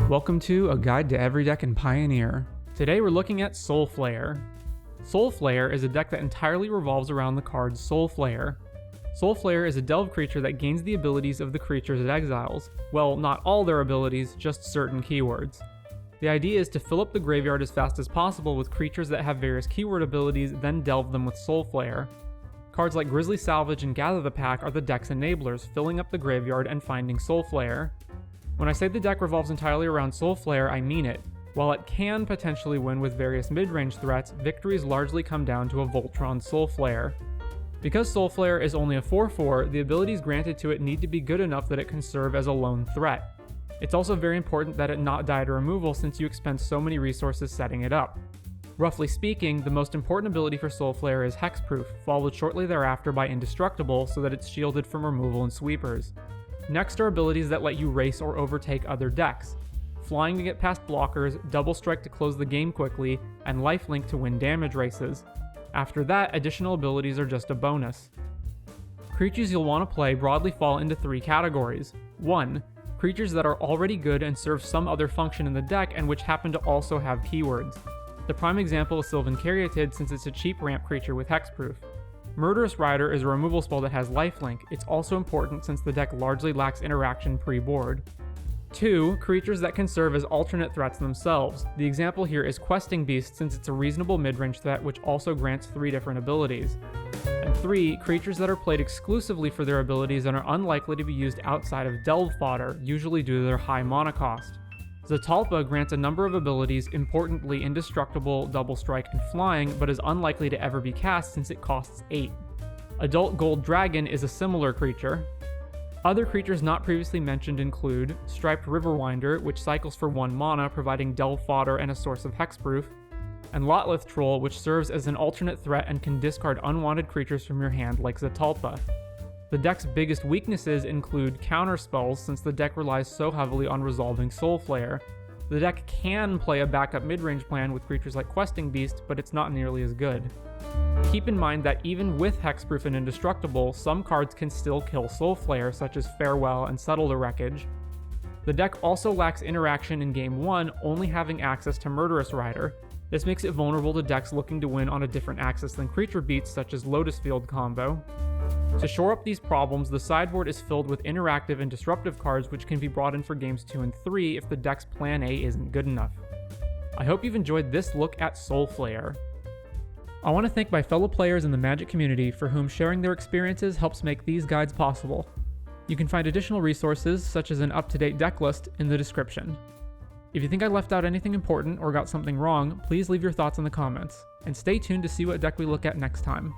Welcome to A Guide to Every Deck in Pioneer. Today we're looking at Soulflayer. Soulflayer is a deck that entirely revolves around the card Soulflayer. Soulflayer is a delve creature that gains the abilities of the creatures it exiles. Well, not all their abilities, just certain keywords. The idea is to fill up the graveyard as fast as possible with creatures that have various keyword abilities, then delve them with Soulflayer. Cards like Grizzly Salvage and Gather the Pack are the deck's enablers, filling up the graveyard and finding Soulflayer. When I say the deck revolves entirely around Soulflayer, I mean it. While it can potentially win with various mid-range threats, victories largely come down to a Voltron Soulflayer. Because Soulflayer is only a 4/4, the abilities granted to it need to be good enough that it can serve as a lone threat. It's also very important that it not die to removal since you expend so many resources setting it up. Roughly speaking, the most important ability for Soulflayer is Hexproof, followed shortly thereafter by Indestructible so that it's shielded from removal and sweepers. Next are abilities that let you race or overtake other decks. Flying to get past blockers, Double Strike to close the game quickly, and Lifelink to win damage races. After that, additional abilities are just a bonus. Creatures you'll want to play broadly fall into 3 categories. 1. Creatures that are already good and serve some other function in the deck and which happen to also have keywords. The prime example is Sylvan Caryatid since it's a cheap ramp creature with Hexproof. Murderous Rider is a removal spell that has lifelink. It's also important since the deck largely lacks interaction pre-board. 2. Creatures that can serve as alternate threats themselves. The example here is Questing Beast since it's a reasonable mid-range threat which also grants 3 different abilities. And 3. Creatures that are played exclusively for their abilities and are unlikely to be used outside of delve fodder, usually due to their high mana cost. Zatalpa grants a number of abilities, importantly Indestructible, Double Strike, and Flying, but is unlikely to ever be cast since it costs 8. Adult Gold Dragon is a similar creature. Other creatures not previously mentioned include Striped Riverwinder, which cycles for 1 mana, providing delve fodder and a source of hexproof, and Lotlith Troll, which serves as an alternate threat and can discard unwanted creatures from your hand like Zatalpa. The deck's biggest weaknesses include counter spells since the deck relies so heavily on resolving Soulflayer. The deck can play a backup mid-range plan with creatures like Questing Beast, but it's not nearly as good. Keep in mind that even with Hexproof and Indestructible, some cards can still kill Soulflayer, such as Farewell and Settle the Wreckage. The deck also lacks interaction in Game 1, only having access to Murderous Rider. This makes it vulnerable to decks looking to win on a different axis than creature beats such as Lotus Field combo. To shore up these problems, the sideboard is filled with interactive and disruptive cards which can be brought in for games 2 and 3 if the deck's plan A isn't good enough. I hope you've enjoyed this look at Soulflayer. I want to thank my fellow players in the Magic community for whom sharing their experiences helps make these guides possible. You can find additional resources, such as an up-to-date deck list, in the description. If you think I left out anything important or got something wrong, please leave your thoughts in the comments, and stay tuned to see what deck we look at next time.